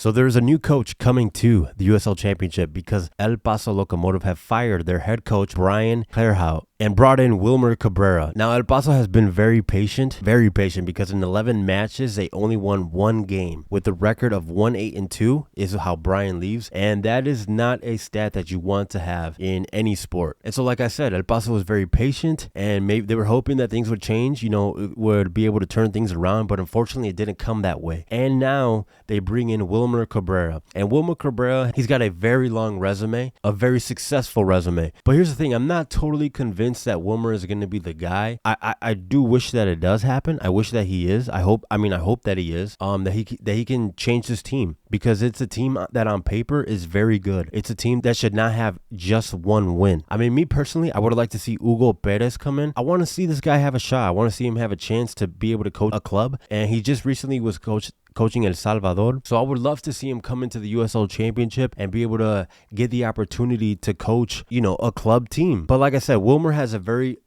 So there's a new coach coming to the USL Championship because El Paso Locomotive have fired their head coach, Brian Clarhaut, and brought in Wilmer Cabrera. Now, El Paso has been very patient because in 11 matches, they only won one game. With the record of 1-8-2 is how Brian leaves, and that is not a stat that you want to have in any sport. And so, like I said, El Paso was very patient, and maybe they were hoping that things would change, would be able to turn things around, but unfortunately, it didn't come that way. And now they bring in Wilmer Cabrera. And Wilmer Cabrera, he's got a very long resume, a very successful resume. But here's the thing, I'm not totally convinced that Wilmer is going to be the guy. I do wish that it does happen. I wish that he is. I hope that he is. That he can change this team, because it's a team that on paper is very good. It's a team that should not have just one win. I mean, me personally, I would like to see Hugo Perez come in. I want to see this guy have a shot. I want to see him have a chance to be able to coach a club. And he just recently was coaching El Salvador. So I would love to see him come into the USL Championship and be able to get the opportunity to coach, a club team. But like I said, Wilmer has a very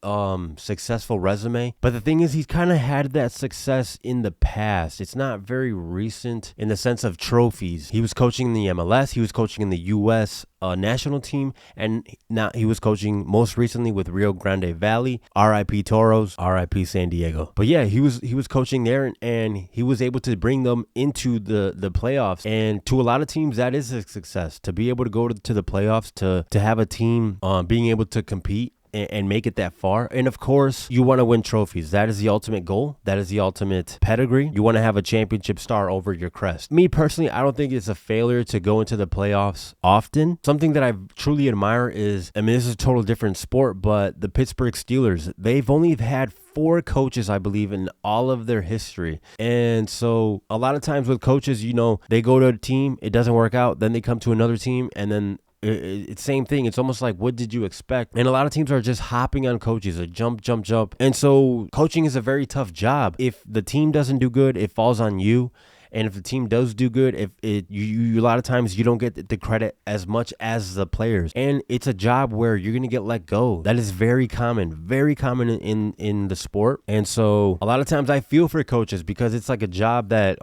successful resume. But the thing is, he's kind of had that success in the past. It's not very recent in the sense of trophies. He was coaching in the MLS. He was coaching in the US national team, and now he was coaching most recently with Rio Grande Valley. RIP Toros, RIP San Diego. But yeah, he was coaching there, and he was able to bring them into the playoffs. And to a lot of teams, that is a success, to be able to go to the playoffs, to have a team being able to compete and make it that far. And of course, you want to win trophies. That is the ultimate goal. That is the ultimate pedigree. You want to have a championship star over your crest. Me personally, I don't think it's a failure to go into the playoffs often. Something that I truly admire is, this is a total different sport, but the Pittsburgh Steelers, they've only had 4 coaches, I believe, in all of their history. And so a lot of times with coaches, they go to a team, it doesn't work out, then they come to another team, and then it's same thing. It's almost like, what did you expect? And a lot of teams are just hopping on coaches, a jump. And so coaching is a very tough job. If the team doesn't do good, it falls on you. And if the team does do good, you a lot of times you don't get the credit as much as the players. And it's a job where you're going to get let go. That is very common in the sport. And so a lot of times I feel for coaches, because it's like a job that,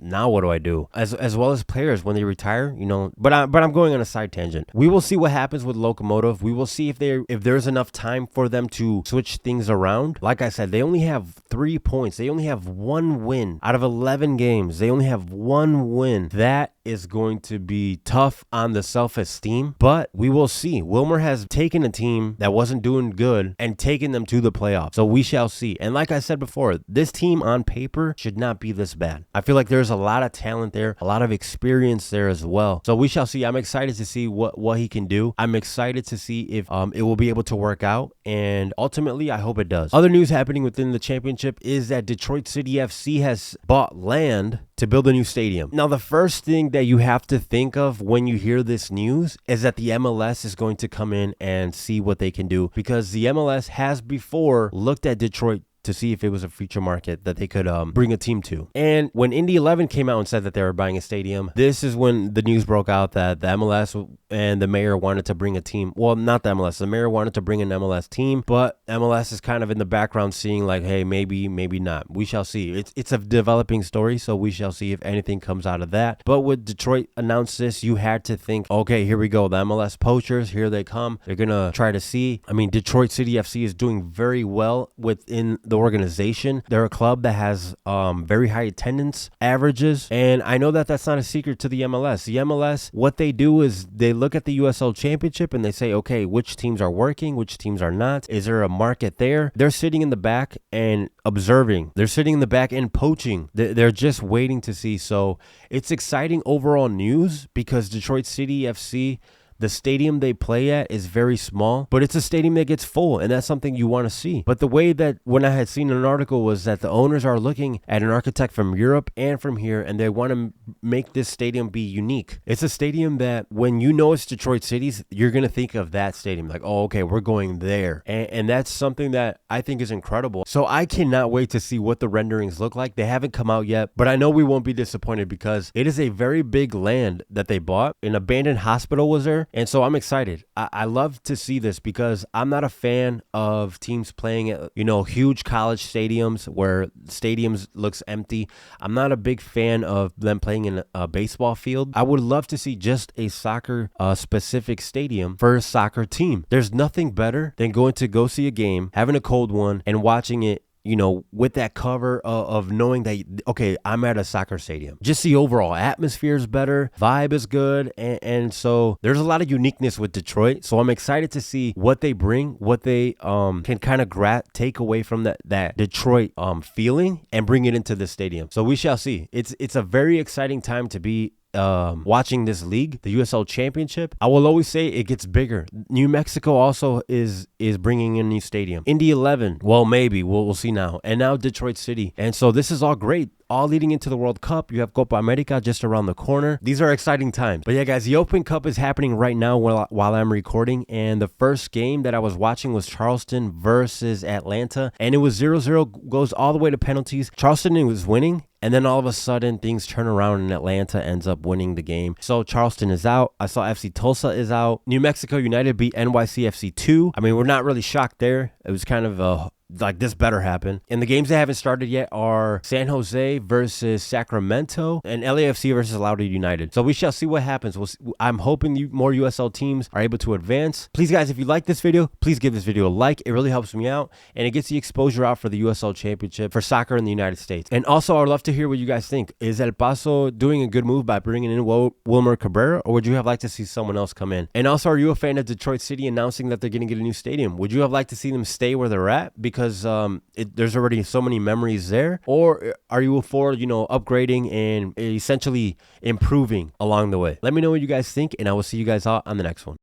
now what do I do? As well as players when they retire, But I'm going on a side tangent. We will see what happens with Locomotive. We will see if there's enough time for them to switch things around. Like I said, they only have 3 points. They only have 1 win out of 11 games. They only have 1 win. That is going to be tough on the self-esteem, but we will see. Wilmer has taken a team that wasn't doing good and taken them to the playoffs. So we shall see. And like I said before, this team on paper should not be this bad. I feel like there's a lot of talent there, a lot of experience there as well. So we shall see. I'm excited to see what he can do. I'm excited to see if it will be able to work out, and ultimately I hope it does. Other news happening within the championship is that Detroit City FC has bought land to build a new stadium. Now, the first thing that you have to think of when you hear this news is that the MLS is going to come in and see what they can do, because the MLS has before looked at Detroit to see if it was a future market that they could bring a team to. And when Indy 11 came out and said that they were buying a stadium, this is when the news broke out that the MLS and the mayor wanted to bring a team. Well, not the MLS. The mayor wanted to bring an MLS team, but MLS is kind of in the background seeing like, hey, maybe not. We shall see. It's a developing story, so we shall see if anything comes out of that. But when Detroit announced this, you had to think, okay, here we go. The MLS poachers, here they come. They're going to try to see. Detroit City FC is doing very well within the organization. They're a club that has very high attendance averages, and I know that that's not a secret to the MLS. The MLS, what they do is they look at the USL Championship and they say, okay, which teams are working, which teams are not? Is there a market there? They're sitting in the back and observing. They're sitting in the back and poaching. They're just waiting to see. So it's exciting overall news, because Detroit City FC, the stadium they play at is very small, but it's a stadium that gets full, and that's something you want to see. But the way that when I had seen an article was that the owners are looking at an architect from Europe and from here, and they want to make this stadium be unique. It's a stadium that when it's Detroit City's, you're going to think of that stadium like, oh, okay, we're going there. And that's something that I think is incredible. So I cannot wait to see what the renderings look like. They haven't come out yet, but I know we won't be disappointed, because it is a very big land that they bought. An abandoned hospital was there. And so I'm excited. I love to see this because I'm not a fan of teams playing at, huge college stadiums where stadiums looks empty. I'm not a big fan of them playing in a baseball field. I would love to see just a soccer specific stadium for a soccer team. There's nothing better than going to go see a game, having a cold one, and watching it with that cover of knowing that, okay, I'm at a soccer stadium. Just the overall atmosphere is better, vibe is good, and so there's a lot of uniqueness with Detroit. So I'm excited to see what they bring, what they can kind of take away from that Detroit feeling and bring it into the stadium. So we shall see. It's a very exciting time to be watching this league, the USL Championship. I will always say it gets bigger. New Mexico also is bringing in a new stadium. Indy 11, well, maybe we'll see now. And now Detroit City. And so this is all great. All leading into the World Cup. You have Copa America just around the corner. These are exciting times. But yeah, guys, the Open Cup is happening right now while I'm recording. And the first game that I was watching was Charleston versus Atlanta. And it was 0-0, goes all the way to penalties. Charleston was winning. And then all of a sudden, things turn around and Atlanta ends up winning the game. So Charleston is out. I saw FC Tulsa is out. New Mexico United beat NYCFC 2. I mean, we're not really shocked there. It was kind of like this better happen. And the games that haven't started yet are San Jose versus Sacramento and LAFC versus Loudoun United. So we shall see what happens. I'm hoping more USL teams are able to advance. Please, guys, if you like this video, please give this video a like. It really helps me out and it gets the exposure out for the USL Championship for soccer in the United States. And also, I would love to hear what you guys think. Is El Paso doing a good move by bringing in Wilmer Cabrera, or would you have liked to see someone else come in? And also, are you a fan of Detroit City announcing that they're going to get a new stadium? Would you have liked to see them stay where they're at? Because there's already so many memories there, or are you for upgrading and essentially improving along the way? Let me know what you guys think, and I will see you guys all on the next one.